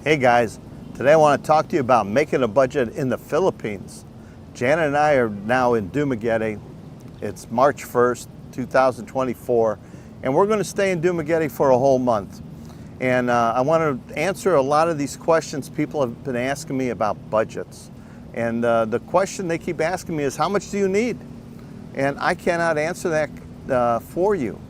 Hey guys, today I want to talk to you about making a budget in the Philippines. Janet and I are now in Dumaguete. It's March 1st, 2024, and we're going to stay in Dumaguete for a whole month. And I want to answer a lot of these questions people have been asking me about budgets. And the question they keep asking me is, how much do you need? And I cannot answer that for you.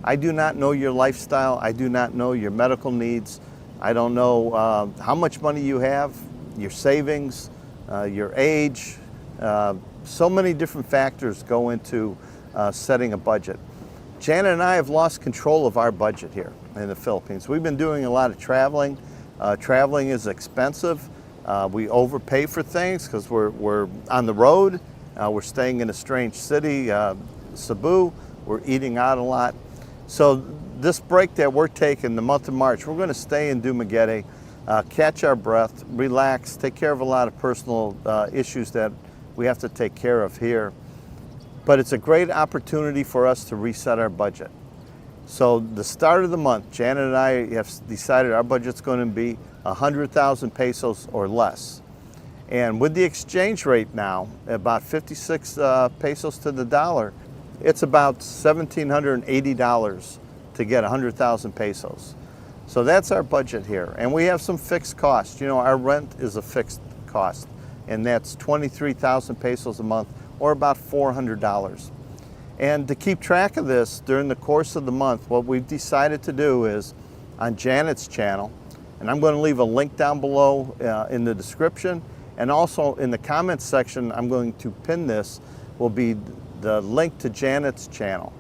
I do not know your lifestyle. I do not know your medical needs. I don't know how much money you have, your savings, your age. So many different factors go into setting a budget. Janet and I have lost control of our budget here in the Philippines. We've been doing a lot of traveling. Traveling is expensive. We overpay for things because we're on the road. We're staying in a strange city, Cebu. We're eating out a lot. So this break that we're taking, the month of March, we're going to stay in Dumaguete, catch our breath, relax, take care of a lot of personal issues that we have to take care of here. But it's a great opportunity for us to reset our budget. So the start of the month, Janet and I have decided our budget's going to be 100,000 pesos or less. And with the exchange rate now, about 56 pesos to the dollar, it's about $1,780 to get 100,000 pesos. So that's our budget here. And we have some fixed costs. You know, our rent is a fixed cost, and that's 23,000 pesos a month, or about $400. And to keep track of this during the course of the month, what we've decided to do is on Janet's channel, and I'm going to leave a link down below in the description, and also in the comments section, I'm going to pin this, will be the link to Janet's channel.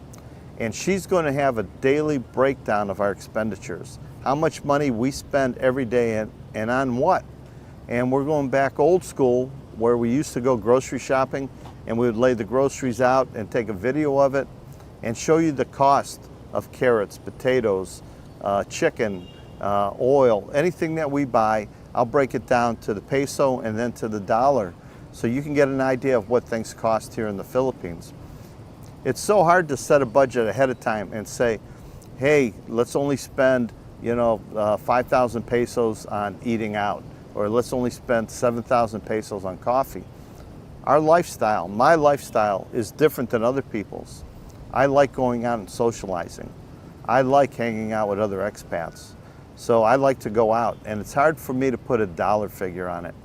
And she's going to have a daily breakdown of our expenditures, how much money we spend every day and on what. And we're going back old school, where we used to go grocery shopping and we would lay the groceries out and take a video of it and show you the cost of carrots, potatoes, chicken, oil, anything that we buy. I'll break it down to the peso and then to the dollar, so you can get an idea of what things cost here in the Philippines. It's so hard to set a budget ahead of time and say, hey, let's only spend 5,000 pesos on eating out, or let's only spend 7,000 pesos on coffee. Our lifestyle, my lifestyle, is different than other people's. I like going out and socializing. I like hanging out with other expats. So I like to go out, and it's hard for me to put a dollar figure on it.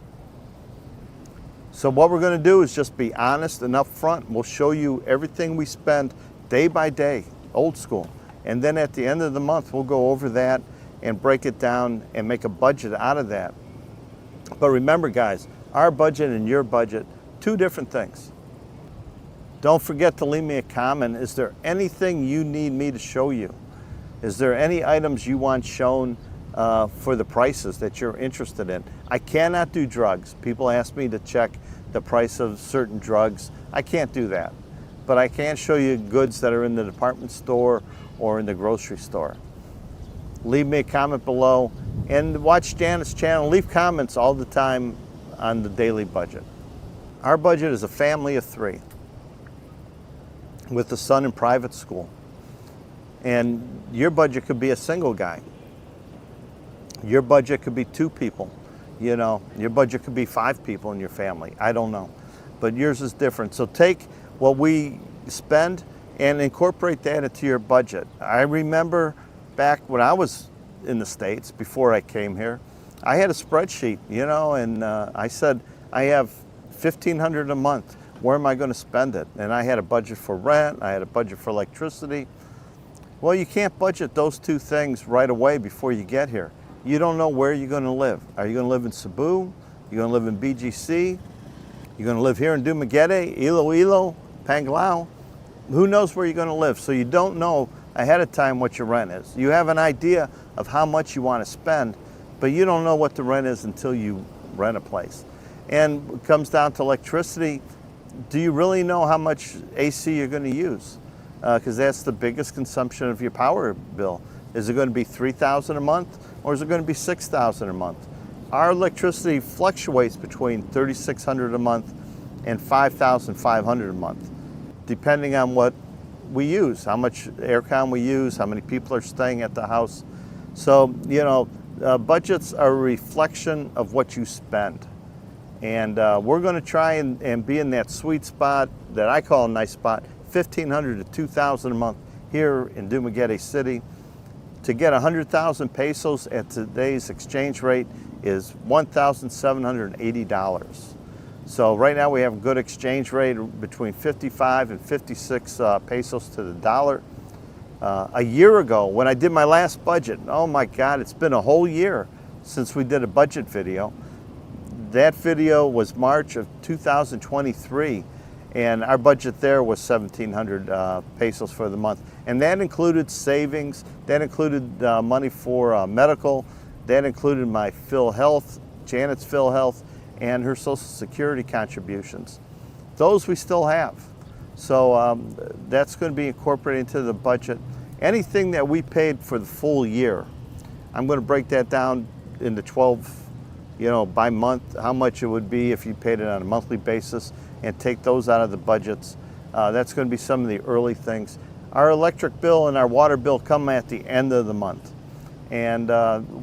So what we're going to do is just be honest and upfront. We'll show you everything we spend day by day, old school. And then at the end of the month, we'll go over that and break it down and make a budget out of that. But remember, guys, our budget and your budget, two different things. Don't forget to leave me a comment. Is there anything you need me to show you? Is there any items you want shown for the prices that you're interested in? I cannot do drugs. People ask me to check the price of certain drugs. I can't do that. But I can show you goods that are in the department store or in the grocery store. Leave me a comment below and watch Janet's channel. Leave comments all the time on the daily budget. Our budget is a family of 3 with a son in private school. And your budget could be a single guy. Your budget could be 2 people. You know, your budget could be 5 people in your family. I don't know. But yours is different. So take what we spend and incorporate that into your budget. I remember back when I was in the States, before I came here, I had a spreadsheet, and I said, I have $1,500 a month. Where am I going to spend it? And I had a budget for rent. I had a budget for electricity. Well, you can't budget those 2 things right away before you get here. You don't know where you're going to live. Are you going to live in Cebu? You're going to live in BGC? You're going to live here in Dumaguete, Iloilo, Panglao? Who knows where you're going to live? So you don't know ahead of time what your rent is. You have an idea of how much you want to spend, but you don't know what the rent is until you rent a place. And it comes down to electricity. Do you really know how much AC you're going to use? Because that's the biggest consumption of your power bill. Is it going to be $3,000 a month, or is it going to be $6,000 a month? Our electricity fluctuates between $3,600 a month and $5,500 a month, depending on what we use, how much aircon we use, how many people are staying at the house. So, budgets are a reflection of what you spend. And we're going to try and be in that sweet spot that I call a nice spot, $1,500 to $2,000 a month here in Dumaguete City. To get 100,000 pesos at today's exchange rate is $1,780. So right now we have a good exchange rate between 55 and 56 pesos to the dollar. A year ago, when I did my last budget, oh my God, it's been a whole year since we did a budget video. That video was March of 2023, and our budget there was 1,700 pesos for the month. And that included savings, that included money for medical, that included my PhilHealth, Janet's PhilHealth, and her Social Security contributions. Those we still have. So that's going to be incorporated into the budget. Anything that we paid for the full year, I'm going to break that down into 12, by month, how much it would be if you paid it on a monthly basis, and take those out of the budgets. That's going to be some of the early things. Our electric bill and our water bill come at the end of the month, and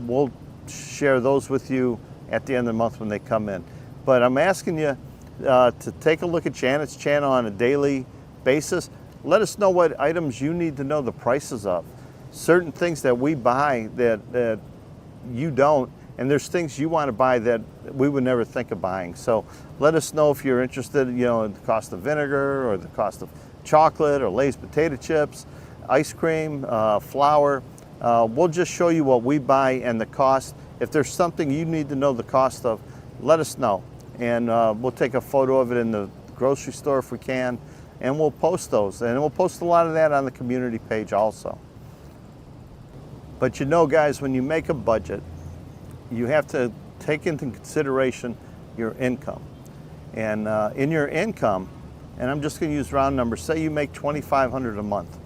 we'll share those with you at the end of the month when they come in. But I'm asking you to take a look at Janet's channel on a daily basis. Let us know what items you need to know the prices of. Certain things that we buy that you don't, and there's things you want to buy that we would never think of buying. So let us know if you're interested, in the cost of vinegar or the cost of chocolate or Lay's potato chips, ice cream, flour. We'll just show you what we buy and the cost. If there's something you need to know the cost of, let us know. And we'll take a photo of it in the grocery store if we can, and we'll post those. And we'll post a lot of that on the community page also. But guys, when you make a budget, you have to take into consideration your income. And in your income, and I'm just going to use round numbers, say you make $2,500 a month.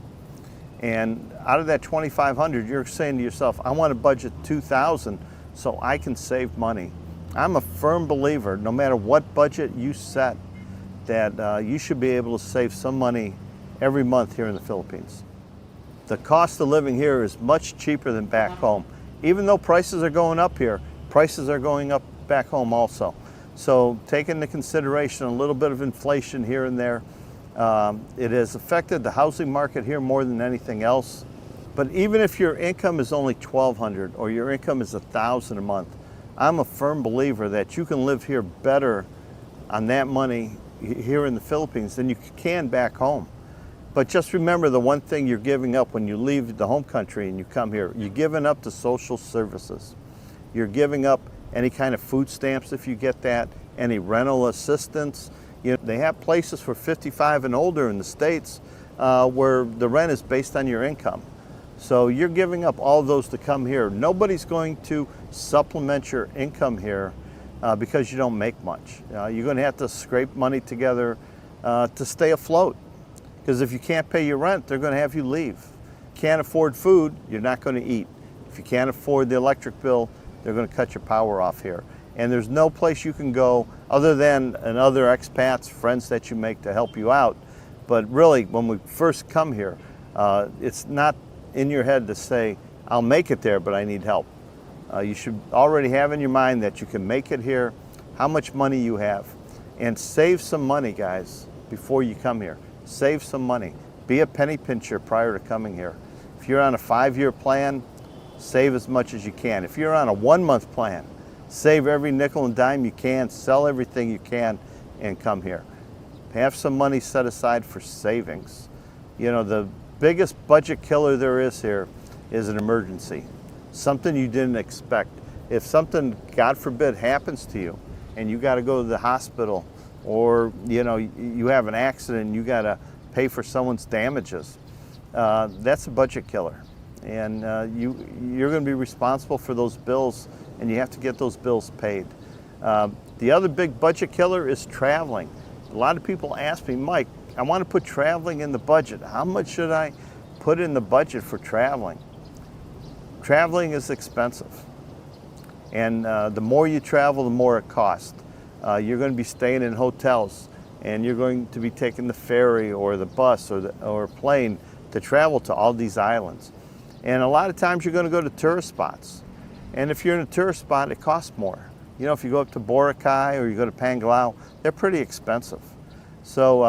And out of that $2,500, you're saying to yourself, I want to budget $2,000 so I can save money. I'm a firm believer, no matter what budget you set, that you should be able to save some money every month here in the Philippines. The cost of living here is much cheaper than back home. Even though prices are going up here, prices are going up back home also. So take into consideration a little bit of inflation here and there. It has affected the housing market here more than anything else. But even if your income is only $1,200 or your income is $1,000 a month, I'm a firm believer that you can live here better on that money here in the Philippines than you can back home. But just remember the one thing you're giving up when you leave the home country and you come here. You're giving up the social services. You're giving up any kind of food stamps if you get that, any rental assistance. They have places for 55 and older in the States where the rent is based on your income. So you're giving up all those to come here. Nobody's going to supplement your income here because you don't make much. You're going to have to scrape money together to stay afloat. Because if you can't pay your rent, they're going to have you leave. Can't afford food, you're not going to eat. If you can't afford the electric bill, they're going to cut your power off here. And there's no place you can go other than other expats, friends that you make to help you out. But really, when we first come here, it's not in your head to say, I'll make it there, but I need help. You should already have in your mind that you can make it here, how much money you have. And save some money, guys, before you come here. Save some money. Be a penny pincher prior to coming here. If you're on a 5-year plan, save as much as you can. If you're on a 1-month plan, save every nickel and dime you can, sell everything you can, and come here. Have some money set aside for savings. The biggest budget killer there is here is an emergency. Something you didn't expect. If something, God forbid, happens to you and you got to go to the hospital, or you have an accident and you got to pay for someone's damages, that's a budget killer. And you're going to be responsible for those bills, and you have to get those bills paid. The other big budget killer is traveling. A lot of people ask me, Mike, I want to put traveling in the budget. How much should I put in the budget for traveling? Traveling is expensive. And the more you travel, the more it costs. You're going to be staying in hotels, and you're going to be taking the ferry or the bus or plane to travel to all these islands. And a lot of times you're going to go to tourist spots. And if you're in a tourist spot, it costs more. You know, if you go up to Boracay or you go to Pangalao, they're pretty expensive. So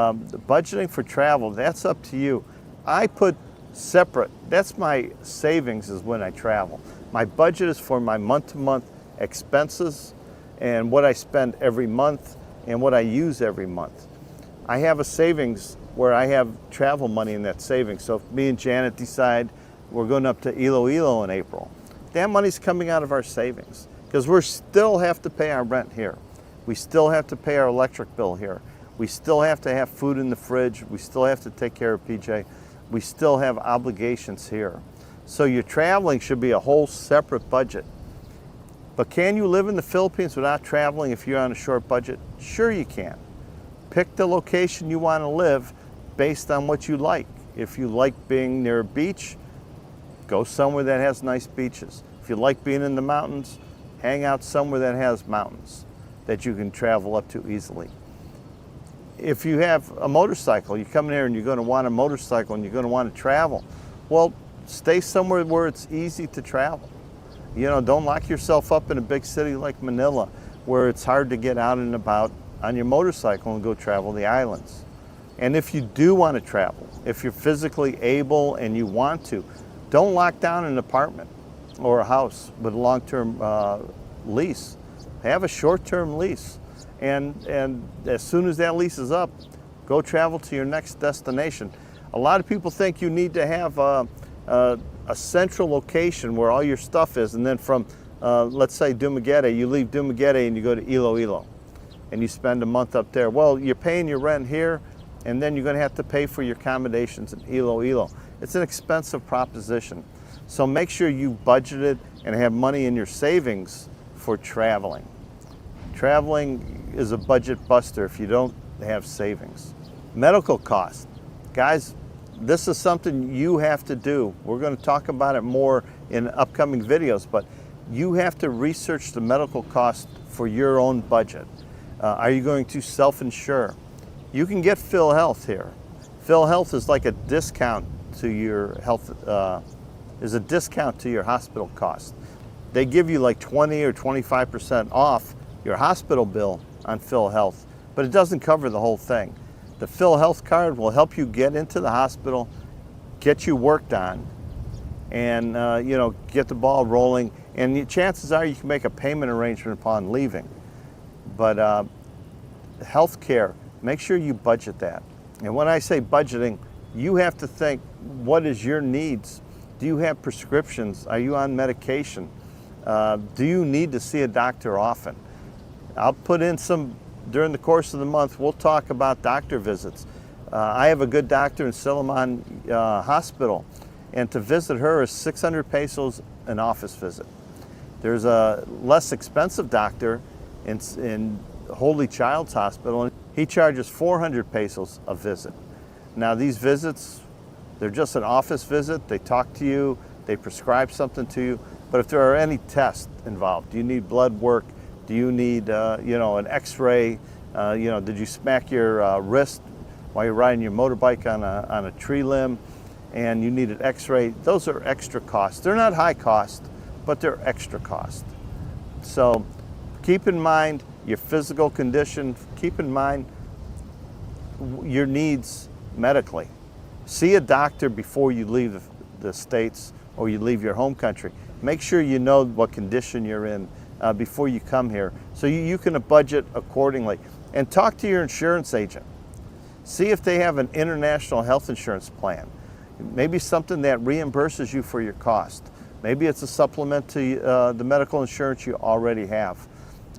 budgeting for travel, that's up to you. I put separate, that's my savings is when I travel. My budget is for my month-to-month expenses and what I spend every month and what I use every month. I have a savings where I have travel money in that savings. So if me and Janet decide we're going up to Iloilo in April, that money's coming out of our savings because we still have to pay our rent here. We still have to pay our electric bill here. We still have to have food in the fridge. We still have to take care of PJ. We still have obligations here. So your traveling should be a whole separate budget. But can you live in the Philippines without traveling if you're on a short budget? Sure you can. Pick the location you want to live based on what you like. If you like being near a beach, go somewhere that has nice beaches. If you like being in the mountains, hang out somewhere that has mountains that you can travel up to easily. If you have a motorcycle, you come in here and you're going to want a motorcycle and you're going to want to travel, well, stay somewhere where it's easy to travel. You know, don't lock yourself up in a big city like Manila where it's hard to get out and about on your motorcycle and go travel the islands. And if you do want to travel, if you're physically able and you want to, don't lock down an apartment or a house with a long-term lease. Have a short-term lease. And as soon as that lease is up, go travel to your next destination. A lot of people think you need to have a central location where all your stuff is, and then from, let's say, Dumaguete, you leave Dumaguete and you go to Iloilo, and you spend a month up there. Well, you're paying your rent here, and then you're going to have to pay for your accommodations in Iloilo. It's an expensive proposition. So make sure you budgeted and have money in your savings for traveling. Traveling is a budget buster if you don't have savings. Medical costs. Guys, this is something you have to do. We're going to talk about it more in upcoming videos, but you have to research the medical cost for your own budget. Are you going to self-insure? You can get PhilHealth here. PhilHealth is like a discount to your health, is a discount to your hospital cost. They give you like 20 or 25% off your hospital bill on PhilHealth, but it doesn't cover the whole thing. The PhilHealth card will help you get into the hospital, get you worked on, and you know, get the ball rolling. And chances are you can make a payment arrangement upon leaving. But health care, make sure you budget that. And when I say budgeting, you have to think, what is your needs? Do you have prescriptions? Are you on medication? Do you need to see a doctor often? I'll put in some, during the course of the month, we'll talk about doctor visits. I have a good doctor in Silliman Hospital, and to visit her is 600 pesos an office visit. There's a less expensive doctor in Holy Child's Hospital, and he charges 400 pesos a visit. Now these visits, they're just an office visit. They talk to you, they prescribe something to you, but if there are any tests involved, do you need blood work? Do you need, you know, an X-ray? You know, did you smack your wrist while you're riding your motorbike on a tree limb, and you need an X-ray? Those are extra costs. They're not high cost, but they're extra cost. So keep in mind your physical condition. Keep in mind your needs medically. See a doctor before you leave the States or you leave your home country. Make sure you know what condition you're in before you come here, so you can budget accordingly. And talk to your insurance agent. See if they have an international health insurance plan. Maybe something that reimburses you for your cost. Maybe it's a supplement to the medical insurance you already have.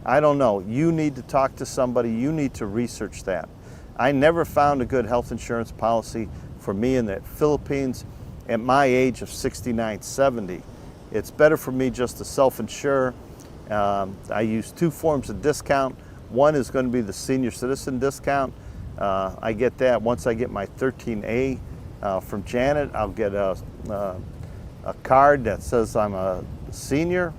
I don't know. You need to talk to somebody. You need to research that. I never found a good health insurance policy for me in the Philippines at my age of 69, 70. It's better for me just to self-insure. I use two forms of discount. One is going to be the senior citizen discount. I get that once I get my 13A from Janet. I'll get a card that says I'm a senior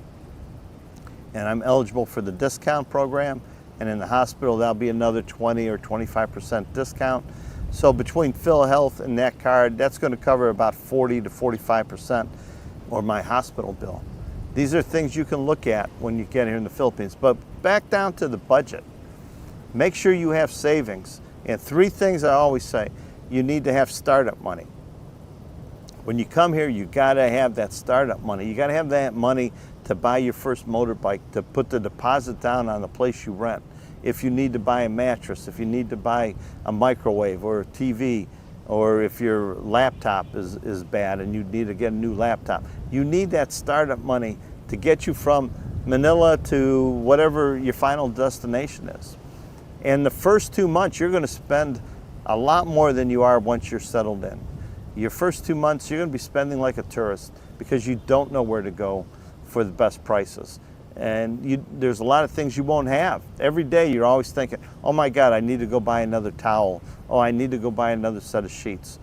and I'm eligible for the discount program. And in the hospital, that'll be another 20 or 25% discount. So between PhilHealth and that card, that's going to cover about 40 to 45% or my hospital bill. These are things you can look at when you get here in the Philippines. But back down to the budget. Make sure you have savings. And 3 things I always say. You need to have startup money. When you come here, you gotta have that startup money. You gotta have that money to buy your first motorbike, to put the deposit down on the place you rent. If you need to buy a mattress, if you need to buy a microwave or a TV, or if your laptop is bad and you need to get a new laptop, you need that startup money to get you from Manila to whatever your final destination is. And the first 2 months, you're gonna spend a lot more than you are once you're settled in. Your first 2 months, you're gonna be spending like a tourist because you don't know where to go for the best prices. And there's a lot of things you won't have. Every day you're always thinking, oh my God, I need to go buy another towel. Oh, I need to go buy another set of sheets.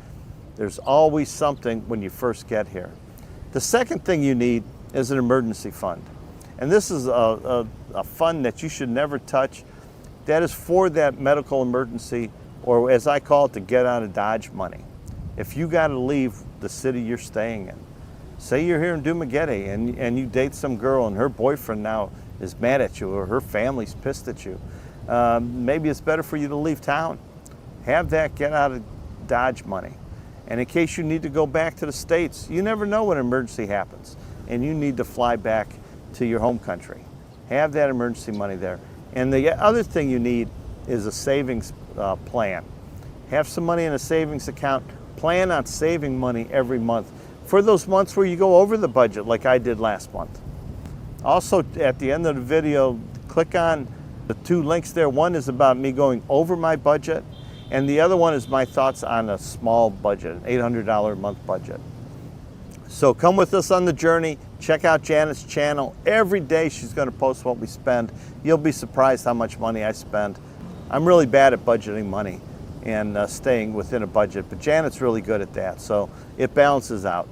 There's always something when you first get here. The second thing you need is an emergency fund. And this is a fund that you should never touch. That is for that medical emergency, or as I call it, the get out of Dodge money. If you gotta leave the city you're staying in, say you're here in Dumaguete and you date some girl and her boyfriend now is mad at you or her family's pissed at you, maybe it's better for you to leave town. Have that get out of Dodge money. And in case you need to go back to the States, you never know when an emergency happens and you need to fly back to your home country. Have that emergency money there. And the other thing you need is a savings plan. Have some money in a savings account. Plan on saving money every month for those months where you go over the budget like I did last month. Also, at the end of the video, click on the 2 links there. One is about me going over my budget, and the other one is my thoughts on a small budget, an $800 a month budget. So come with us on the journey. Check out Janet's channel. Every day she's going to post what we spend. You'll be surprised how much money I spend. I'm really bad at budgeting money and staying within a budget, but Janet's really good at that, so it balances out.